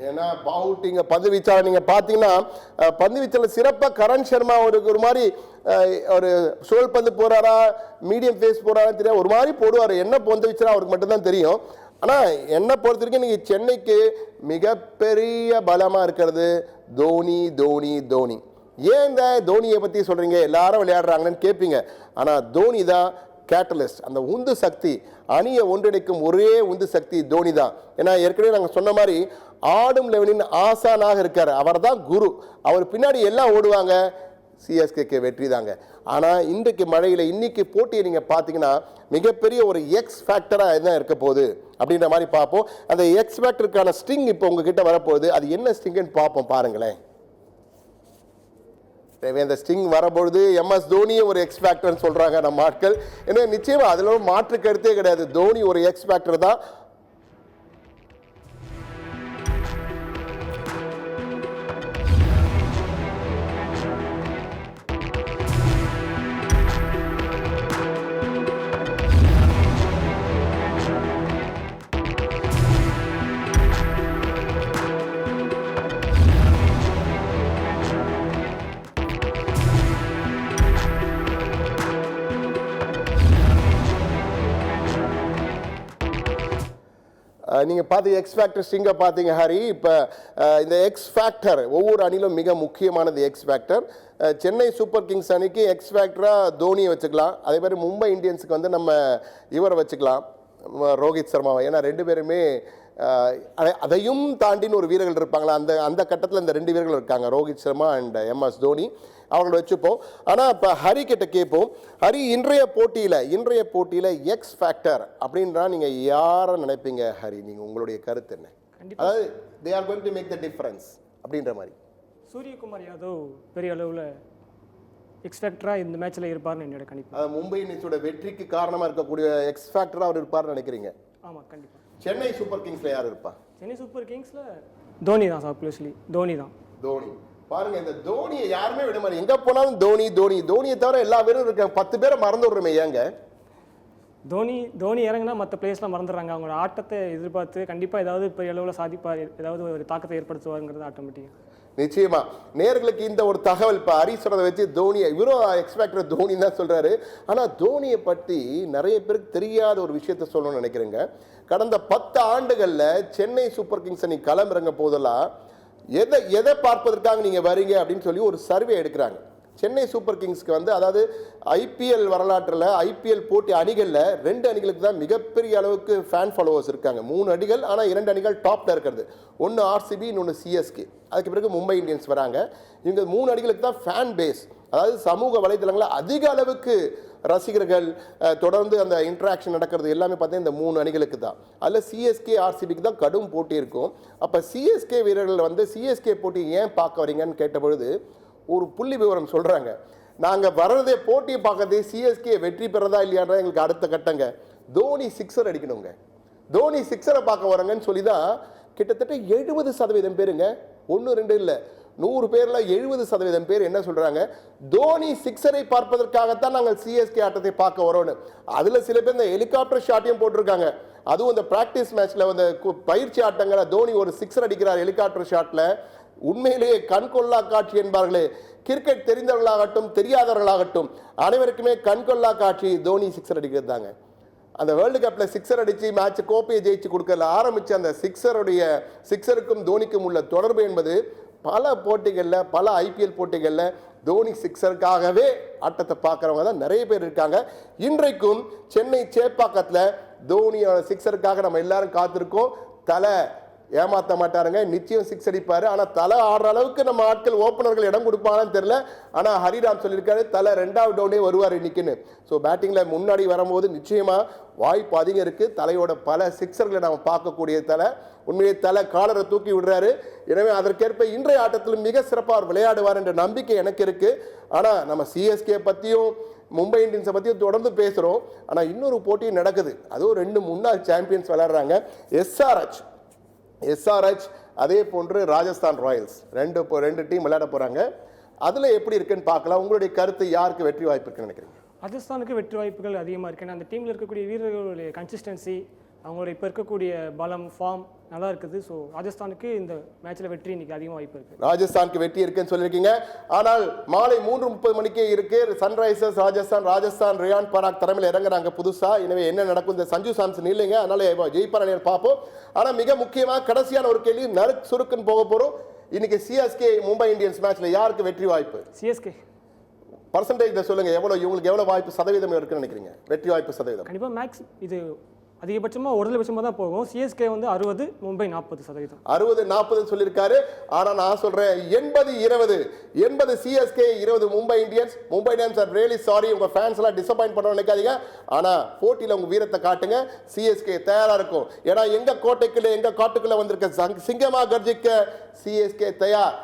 ஏன்னா பவுட்டிங்க பந்து வீச்சாளர் நீங்கள் பார்த்தீங்கன்னா பந்து வீச்சாளர் சிறப்பாக கரண் சர்மா ஒரு மாதிரி ஒரு ஷோல் பந்து போகிறாரா மீடியம் ஃபேஸ் போகிறாரா தெரியாது, ஒரு மாதிரி போடுவார். என்ன பந்து வீச்சாரா அவருக்கு மட்டும்தான் தெரியும். ஆனால் என்னை பொறுத்த வரைக்கும் நீங்கள் சென்னைக்கு மிகப்பெரிய பலமாக இருக்கிறது தோனி தோனி தோனி. ஏன் இந்த தோனியை பற்றி சொல்கிறீங்க, எல்லாரும் விளையாடுறாங்கன்னு கேட்பீங்க. ஆனால் தோனி தான் கேட்டலிஸ்ட், அந்த உந்து சக்தி, அணியை ஒன்றிணைக்கும் ஒரே உந்து சக்தி தோனி தான். ஏன்னா ஏற்கனவே நாங்கள் சொன்ன மாதிரி ஆடும் லெவனின் ஆசானாக இருக்கார், அவர் தான் குரு. அவர் பின்னாடி எல்லாம் ஓடுவாங்க, சிஎஸ்கேக்கு வெற்றி தாங்க. ஆனால் இன்றைக்கு மழையில் இன்னைக்கு போட்டியை நீங்கள் பார்த்தீங்கன்னா மிகப்பெரிய ஒரு எக்ஸ் ஃபேக்டராக என்ன இருக்க போகுது அப்படின்ற மாதிரி பார்ப்போம். அந்த எக்ஸ் ஃபேக்டருக்கான ஸ்ட்ரிங் இப்போ உங்ககிட்ட வரப்போகுது. அது என்ன ஸ்ட்ரிங்னு பார்ப்போம், பாருங்களேன். அந்த ஸ்டிங் வரப்பொழுது எம்எஸ் தோனியை ஒரு எக்ஸ் ஃபேக்டர்னு சொல்கிறாங்க நம்ம ஆட்கள். ஏன்னா நிச்சயமாக அதில் ஒரு மாற்று கருத்தே கிடையாது, தோனி ஒரு எக்ஸ் ஃபேக்டர் தான். நீங்கள் பார்த்து எக்ஸ் ஃபேக்டர் ஸ்ட்ரிங்கை பார்த்தீங்க ஹரி. இப்போ இந்த எக்ஸ் ஃபேக்டர் ஒவ்வொரு அணிலும் மிக முக்கியமானது X factor. Chennai super Kings அணிக்கு எக்ஸ் ஃபேக்டராக தோனியை வச்சுக்கலாம். அதே மாதிரி மும்பை இந்தியன்ஸுக்கு வந்து நம்ம இவரை வச்சுக்கலாம், ரோஹித் சர்மாவை. ஏன்னா ரெண்டு பேருமே அதையும் தாண்டின்னு ஒரு வீரர்கள் இருப்பாங்களா, அந்த கட்டத்தில் இந்த ரெண்டு வீரர்கள் இருக்காங்க, ரோஹித் சர்மா அண்ட் எம்எஸ் தோனி. அவங்களை வச்சுப்போம். ஆனால் இப்போ ஹரி கிட்ட கேட்போம். ஹரி, இன்றைய போட்டியில் எக்ஸ் ஃபேக்டர் அப்படின்றா நீங்கள் யாரை நினைப்பீங்க ஹரி? நீங்கள் உங்களுடைய கருத்து என்ன? அதாவது they are going to make the difference அப்படின்ற மாதிரி. சூரியகுமார் யாதவ் பெரிய அளவில் எக்ஸ் ஃபேக்டராக இந்த மேட்ச்சில் இருப்பார்னு என்னோட கணிப்பு. மும்பை இந்தியன்ஸோட வெற்றிக்கு காரணமாக இருக்கக்கூடிய எக்ஸ் ஃபேக்டராக அவர் இருப்பார்னு நினைக்கிறீங்க? ஆமாம், கண்டிப்பாக. சென்னை சூப்பர் கிங்ஸில் யார் இருப்பா? சென்னை சூப்பர் கிங்ஸில் தோனி தான் சார். ப்ளஸ்லி தோனி தான். தோனி பாருங்க, இந்த தோனியை யாருமே விட மாதிரி, எங்கே போனாலும் தோனி தோனி தோனியை தவிர எல்லா பேரும் இருக்காங்க. 10 பேரை மறந்து விடுறோமே ஏங்க? தோனி இறங்கினா மற்ற பிளேயர்ஸ்லாம் மறந்துடுறாங்க. அவங்களோட ஆட்டத்தை எதிர்பார்த்து கண்டிப்பாக ஏதாவது பெரிய அளவில் சாதிப்பார், ஏதாவது ஒரு தாக்கத்தை ஏற்படுத்துவாருங்கிறது ஆட்டோமேட்டிக்காக. நிச்சயமா நேர்களுக்கு இந்த ஒரு தகவல் இப்போ ஹரிஸ்வரதை வச்சு தோனியை இவரும் எக்ஸ்பெக்டர் தோனி தான் சொல்றாரு. ஆனால் தோனியை பற்றி நிறைய பேருக்கு தெரியாத ஒரு விஷயத்த சொல்லணும்னு நினைக்கிறேங்க. கடந்த 10 ஆண்டுகளில் சென்னை சூப்பர் கிங்ஸ் அணி களமிறங்க போதெல்லாம் எதை பார்ப்பதற்காக நீங்கள் வரீங்க அப்படின்னு சொல்லி ஒரு சர்வே எடுக்கிறாங்க. சென்னை சூப்பர் கிங்ஸ்க்கு வந்து அதாவது ஐபிஎல் வரலாற்றில் ஐபிஎல் போட்டி அணிகளில் 2 அணிகளுக்கு தான் மிகப்பெரிய அளவுக்கு ஃபேன் ஃபாலோவர்ஸ் இருக்காங்க. 3 அணிகள், ஆனால் 2 அணிகள் டாப்பில் இருக்கிறது. ஒன்று ஆர்சிபி, இன்னொன்று சிஎஸ்கே. அதுக்கு பிறகு மும்பை இந்தியன்ஸ் வராங்க. இவங்க 3 அணிகளுக்கு தான் ஃபேன் பேஸ், அதாவது சமூக வலைதளங்களில் அதிக அளவுக்கு ரசிகர்கள், தொடர்ந்து அந்த இன்ட்ராக்ஷன் நடக்கிறது எல்லாமே பார்த்தீங்கன்னா இந்த 3 அணிகளுக்கு தான். அதில் சிஎஸ்கே ஆர்சிபிக்கு தான் கடும் போட்டி இருக்கும். அப்போ சிஎஸ்கே வீரர்கள் வந்து சிஎஸ்கே போட்டி ஏன் பார்க்க வரீங்கன்னு கேட்டபொழுது ஒரு புள்ளி விவரம் சொல்கிறாங்க. நாங்கள் வர்றதே போட்டியை பார்க்கறதே சிஎஸ்கே வெற்றி பெறதா இல்லையான்றா எங்களுக்கு அடுத்த கட்டங்க. தோனி 6 அடிக்கணுங்க, தோனி 6 பார்க்க வராங்கன்னு சொல்லி தான் கிட்டத்தட்ட 70% பேருங்க, 1-2 இல்லை 100 பேரில் 70% பேர் என்ன சொல்கிறாங்க, தோனி 6 பார்ப்பதற்காகத்தான் நாங்கள் சிஎஸ்கே ஆட்டத்தை பார்க்க வரோன்னு. அதில் சில பேர் இந்த ஹெலிகாப்டர் ஷாட்டையும் போட்டிருக்காங்க. அதுவும் இந்த ப்ராக்டிஸ் மேட்ச்சில் வந்து பயிற்சி ஆட்டங்களை தோனி ஒரு 6 அடிக்கிறார் ஹெலிகாப்டர் ஷாட்டில். உண்மையிலேயே கண்கொள்ளா காட்சி என்பார்களே, கிரிக்கெட் தெரிந்தவர்களாகட்டும் தெரியாதவர்களாகட்டும் அனைவருக்குமே கண்கொள்ளா காட்சி தோனி 6 அடிக்கிறது தாங்க. அந்த வேர்ல்டு கப்பில் 6 அடித்து மேட்ச் கோப்பையை ஜெயிச்சு கொடுக்கல ஆரம்பித்து அந்த சிக்ஸருக்கும் தோனிக்கும் உள்ள தொடர்பு என்பது பல போட்டிகளில், பல ஐபிஎல் போட்டிகளில் தோனி 6க்காகவே ஆட்டத்தை பார்க்குறவங்க தான் நிறைய பேர் இருக்காங்க. இன்றைக்கும் சென்னை சேப்பாக்கத்தில் தோனியோட 6க்காக நம்ம எல்லாரும் காத்திருக்கோம். தலை ஏமாற்ற மாட்டாருங்க, நிச்சயம் 6 அடிப்பாரு. ஆனால் தலை ஆடுற அளவுக்கு நம்ம ஆட்கள் ஓப்பனர்கள் இடம் கொடுப்பாங்கன்னு தெரியல. ஆனால் ஹரிராம் சொல்லியிருக்காரு தலை 2வது டவுனே வருவார் இன்னைக்குன்னு. ஸோ பேட்டிங்கில் முன்னாடி வரும்போது நிச்சயமாக வாய்ப்பு அதிகம் இருக்குது. தலையோட பல 6களை நம்ம பார்க்கக்கூடிய தலை. உண்மையை தலை காலரை தூக்கி விடுறாரு. எனவே அதற்கேற்ப இன்றைய ஆட்டத்திலும் மிக சிறப்பாக விளையாடுவார் என்ற நம்பிக்கை எனக்கு இருக்குது. ஆனால் நம்ம சிஎஸ்கே பற்றியும் மும்பை இந்தியன்ஸை பற்றியும் தொடர்ந்து பேசுகிறோம். ஆனால் இன்னொரு போட்டியும் நடக்குது. அதுவும் 2 முன்னாள் சாம்பியன்ஸ் விளையாடுறாங்க. எஸ்ஆர்ஹெச் அதே போன்று ராஜஸ்தான் ராயல்ஸ், 2 டீம் விளையாட போகிறாங்க. அதில் எப்படி இருக்குன்னு பார்க்கலாம். உங்களுடைய கருத்து, யாருக்கு வெற்றி வாய்ப்பு இருக்குன்னு நினைக்கிறீங்க? ராஜஸ்தானுக்கு வெற்றி வாய்ப்புகள் அதிகமாக இருக்கு. அந்த டீமில் இருக்கக்கூடிய வீரர்களுடைய கன்சிஸ்டன்சி, அவங்களோட இப்போ இருக்கக்கூடிய பலம் ஃபார்ம் நல்லா இருக்குது. ஸோ ராஜஸ்தானுக்கு இந்த மேட்ச்சில் வெற்றி இன்னைக்கு அதிகமாக வாய்ப்பு இருக்குது. ராஜஸ்தானுக்கு வெற்றி இருக்குன்னு சொல்லியிருக்கீங்க. ஆனால் மாலை 3:30 மணிக்கே இருக்கு சன்ரைசர்ஸ் ராஜஸ்தான் ரியான் பராக் தலைமையில் இறங்குறாங்க புதுசா. எனவே என்ன நடக்கும், இந்த சஞ்சு சாம்சன் இல்லைங்க, அதனால ஜெயிப்பார் பார்ப்போம். ஆனால் மிக முக்கியமாக கடைசியான ஒரு கேள்வி, நறுக்கு சுருக்குன்னு போக போறோம். இன்னைக்கு சிஎஸ்கே மும்பை இந்தியன்ஸ் மேட்ச்ல யாருக்கு வெற்றி வாய்ப்பு? சிஎஸ்கே பர்சன்டேஜ் சொல்லுங்க, எவ்வளவு இவங்களுக்கு எவ்வளவு வாய்ப்பு சதவீதம் இருக்குன்னு நினைக்கிறீங்க? வெற்றி வாய்ப்பு சதவீதம் கண்டிப்பாக மேக்ஸ் இது அதிகபட்சமாக ஒரு லட்சமாக தான் போகும். சிஎஸ்கே வந்து 60, மும்பை 40%. 60-40 சொல்லியிருக்காரு. ஆனா நான் சொல்றேன் 80-20. 80 CSK, 20 Mumbai Indians. Mumbai Indians are really sorry, உங்க ஃபேன்ஸ் எல்லாம் டிசப்பாயிண்ட் பண்ண நினைக்காதீங்க. ஆனா போட்டியில உங்க வீரத்தை காட்டுங்க. சிஎஸ்கே தயாரா இருக்கும். ஏன்னா எங்க கோட்டைக்குள்ள எங்க காட்டுக்குள்ள வந்திருக்க சிங்கமா கர்ஜிக்க சிஎஸ்கே தயார்.